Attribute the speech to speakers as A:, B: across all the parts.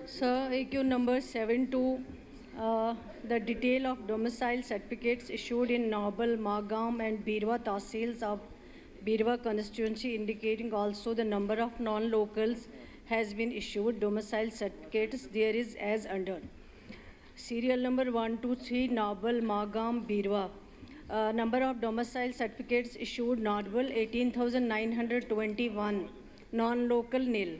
A: Sir, AQ number 72, the detail of domicile certificates issued in Nobel, Magam and Birwa Tahsils of Birwa constituency, indicating also the number of non-locals has been issued. Domicile certificates there is as under. Serial number 123, Nobel, Magam, Birwa. Number of domicile certificates issued, Nobel 18,921, non-local nil.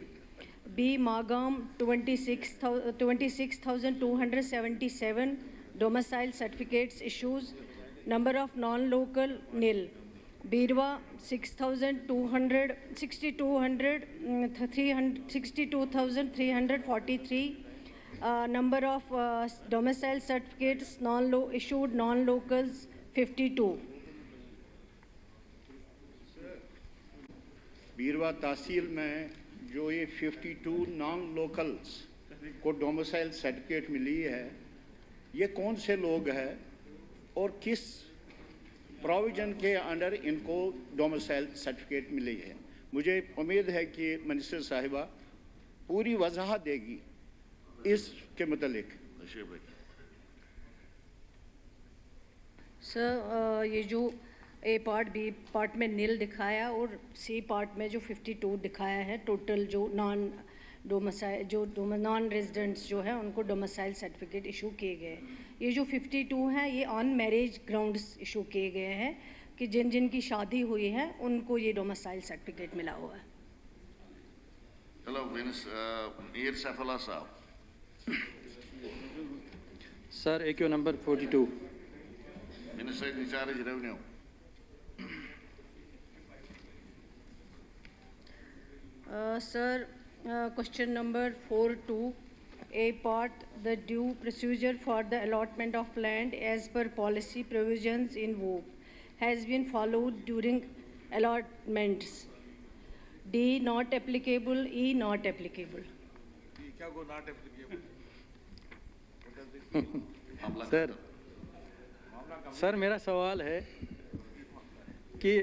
A: B. Magam 26,277 domicile certificates issues. Number of non-local nil. Birwa 62,343. Number of domicile certificates issued non-locals 52.
B: बीरवा तहसील में जो ये 52 non locals को domicile certificate मिली है, ये कौन से लोग हैं और किस प्रोविजन के अंडर इनको डोमिसाइल सर्टिफिकेट मिली है? मुझे उम्मीद है कि मिनिस्टर साहिबा पूरी वजाहत देगी इसके मुतालिक।
A: सर, ये जो ए पार्ट बी पार्ट में नील दिखाया और सी पार्ट में जो 52 दिखाया है, टोटल जो नॉन रेजिडेंट्स जो है उनको डोमिसाइल सर्टिफिकेट इशू किए गए। ये जो 52 हैं ये ऑन मैरिज ग्राउंड्स इशू किए गए हैं कि जिनकी शादी हुई है उनको ये डोमिसाइल सर्टिफिकेट मिला हुआ है।
C: हेलो मीर सैफुल्लाह साहब।
D: Sir, AQ number 42।
C: Minister in charge revenue.
A: Sir, question number 42, A part, the due procedure for the allotment of land as per policy provisions in VOP has been followed during allotments. D, not applicable. E, not applicable.
C: क्या को not applicable?
D: Sir मेरा सवाल है कि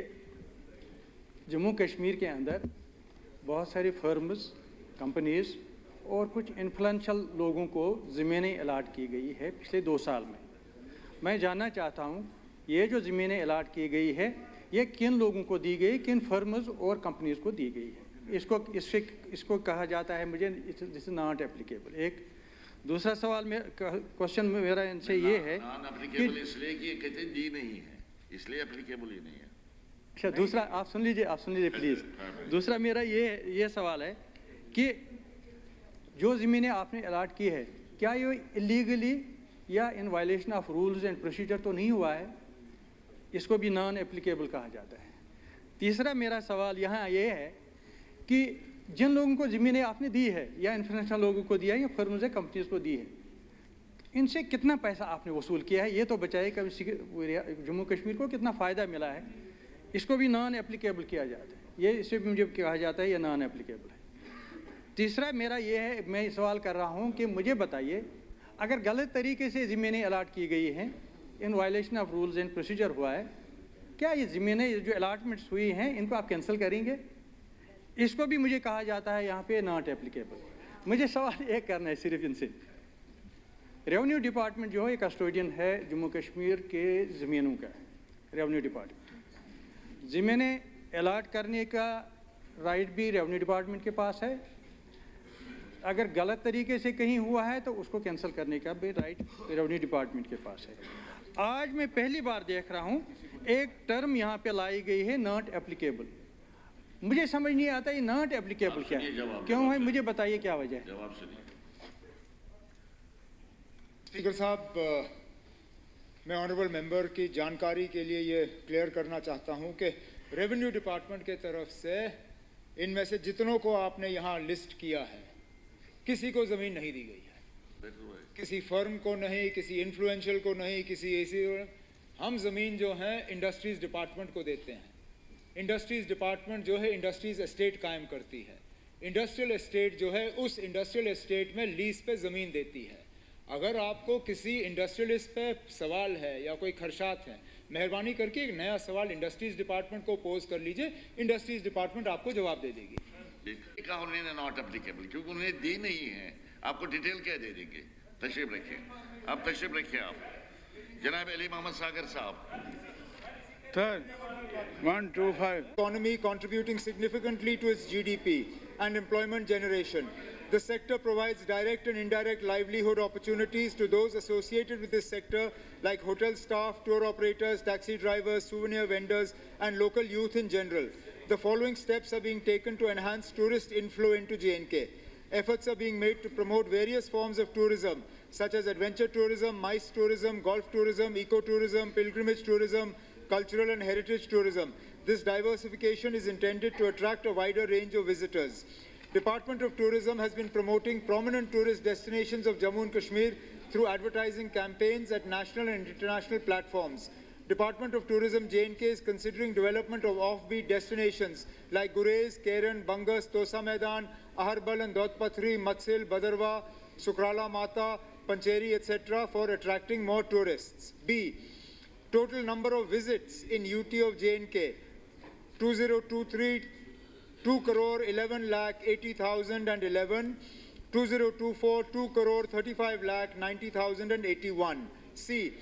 D: जम्मू कश्मीर के अंदर बहुत सारी फर्म्स, कंपनीज और कुछ इन्फ्लुएंशियल लोगों को ज़मीनें अलाट की गई है पिछले 2 साल में। मैं जानना चाहता हूँ ये जो ज़मीनें अलाट की गई है ये किन लोगों को दी गई, किन फर्म्स और कंपनीज को दी गई है? इसको कहा जाता है मुझे दिस इज नॉट एप्लीकेबल। एक दूसरा सवाल में क्वेश्चन मेरा इनसे ये है कि
C: इसलिए कि कहते दी नहीं है, इसलिए एप्लीकेबल ही नहीं है।
D: अच्छा, दूसरा आप सुन लीजिए प्लीज़। दूसरा मेरा ये सवाल है कि जो ज़मीनें आपने अलाट की है क्या ये इलीगली या in violation of rules and procedure तो नहीं हुआ है? इसको भी नॉन एप्लीकेबल कहा जाता है। तीसरा मेरा सवाल यहाँ ये है कि जिन लोगों को ज़मीनें आपने दी है या इंटरनेशनल लोगों को दिया है या फर्म्स या कंपनीज को दी है, इनसे कितना पैसा आपने वसूल किया है? ये तो बचाए कभी जम्मू कश्मीर को कितना फ़ायदा मिला है, इसको भी नॉन एप्लीकेबल किया जाता है। ये इसे भी मुझे कहा जाता है ये नॉन एप्लीकेबल है। तीसरा मेरा ये है, मैं सवाल कर रहा हूँ कि मुझे बताइए अगर गलत तरीके से ज़मीनें अलाट की गई हैं, in violation of rules and procedure हुआ है, क्या ये ज़मीनें जो अलाटमेंट्स हुई हैं इनको आप कैंसिल करेंगे? इसको भी मुझे कहा जाता है यहाँ पे नॉट एप्लीकेबल। मुझे सवाल एक करना है सिर्फ इनसे, रेवेन्यू डिपार्टमेंट जो है कस्टोडियन है जम्मू कश्मीर के ज़मीनों का, रेवेन्यू डिपार्टमेंट ज़मीनें अलाट करने का राइट भी रेवेन्यू डिपार्टमेंट के पास है, अगर गलत तरीके से कहीं हुआ है तो उसको कैंसिल करने का भी राइट रेवेन्यू डिपार्टमेंट के पास है। आज मैं पहली बार देख रहा हूँ एक टर्म यहाँ पे लाई गई है नॉट एप्लीकेबल। मुझे समझ नहीं आता ये नॉट एप्लीकेबल क्या है, क्यों है, मुझे बताइए क्या वजह है।
C: जवाब सुनिए।
E: स्पीकर साहब, मैं ऑनरेबल मेंबर की जानकारी के लिए ये क्लियर करना चाहता हूँ कि रेवेन्यू डिपार्टमेंट के तरफ से इनमें से जितनों को आपने यहाँ लिस्ट किया है किसी को ज़मीन नहीं दी गई है, किसी फर्म को नहीं, किसी इन्फ्लुएंशियल को नहीं, किसी ऐसी। हम ज़मीन जो है इंडस्ट्रीज़ डिपार्टमेंट को देते हैं। इंडस्ट्रीज़ डिपार्टमेंट जो है इंडस्ट्रीज़ एस्टेट कायम करती है। इंडस्ट्रियल एस्टेट जो है उस इंडस्ट्रियल एस्टेट में लीज पे ज़मीन देती है। अगर आपको किसी इंडस्ट्रियलिस्ट पे सवाल है या कोई खदशात हैं, मेहरबानी करके एक नया सवाल इंडस्ट्रीज़ डिपार्टमेंट को पोज कर लीजिए, इंडस्ट्रीज़ डिपार्टमेंट आपको जवाब दे देगी।
C: कहा उन्होंने नॉट एप्लीकेबल क्योंकि उन्हें दी नहीं है। आपको डिटेल क्या दे देंगे। तशरीफ रखिए, आप तशरीफ रखिए। आप जनाब अली मोहम्मद सागर साहब।
E: Third, 125. Economy contributing significantly to its GDP and employment generation. The sector provides direct and indirect livelihood opportunities to those associated with this sector, like hotel staff, tour operators, taxi drivers, souvenir vendors, and local youth in general. The following steps are being taken to enhance tourist inflow into J&K. Efforts are being made to promote various forms of tourism, such as adventure tourism, MICE tourism, golf tourism, eco-tourism, pilgrimage tourism, cultural and heritage tourism. This diversification is intended to attract a wider range of visitors. Department of Tourism has been promoting prominent tourist destinations of Jammu and Kashmir through advertising campaigns at national and international platforms. Department of Tourism J&K is considering development of offbeat destinations like Gurez, Keren, Bangas, Tosa Maidan, Aharbal and Dodpatri, Matsil, Badarwa, Sukrala Mata, Pancheri, etc. for attracting more tourists. B. Total number of visits in UT of J&K, 2023, 2 crore 11 lakh 80,011, 2024, 2 crore 35 lakh 90,081. C.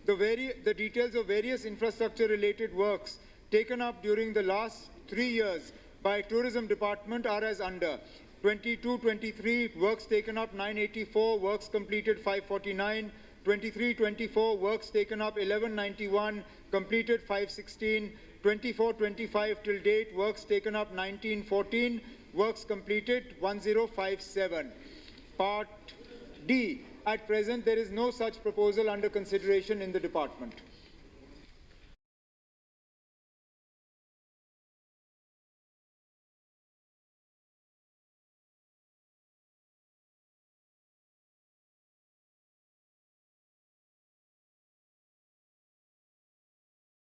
E: The details of various infrastructure-related works taken up during the last 3 years by Tourism Department are as under. 22-23 works taken up 984, works completed 549. 23-24 works taken up 1191, completed 516. 24-25 till date works taken up 1914, works completed 1057. Part D. At present, there is no such proposal under consideration in the department.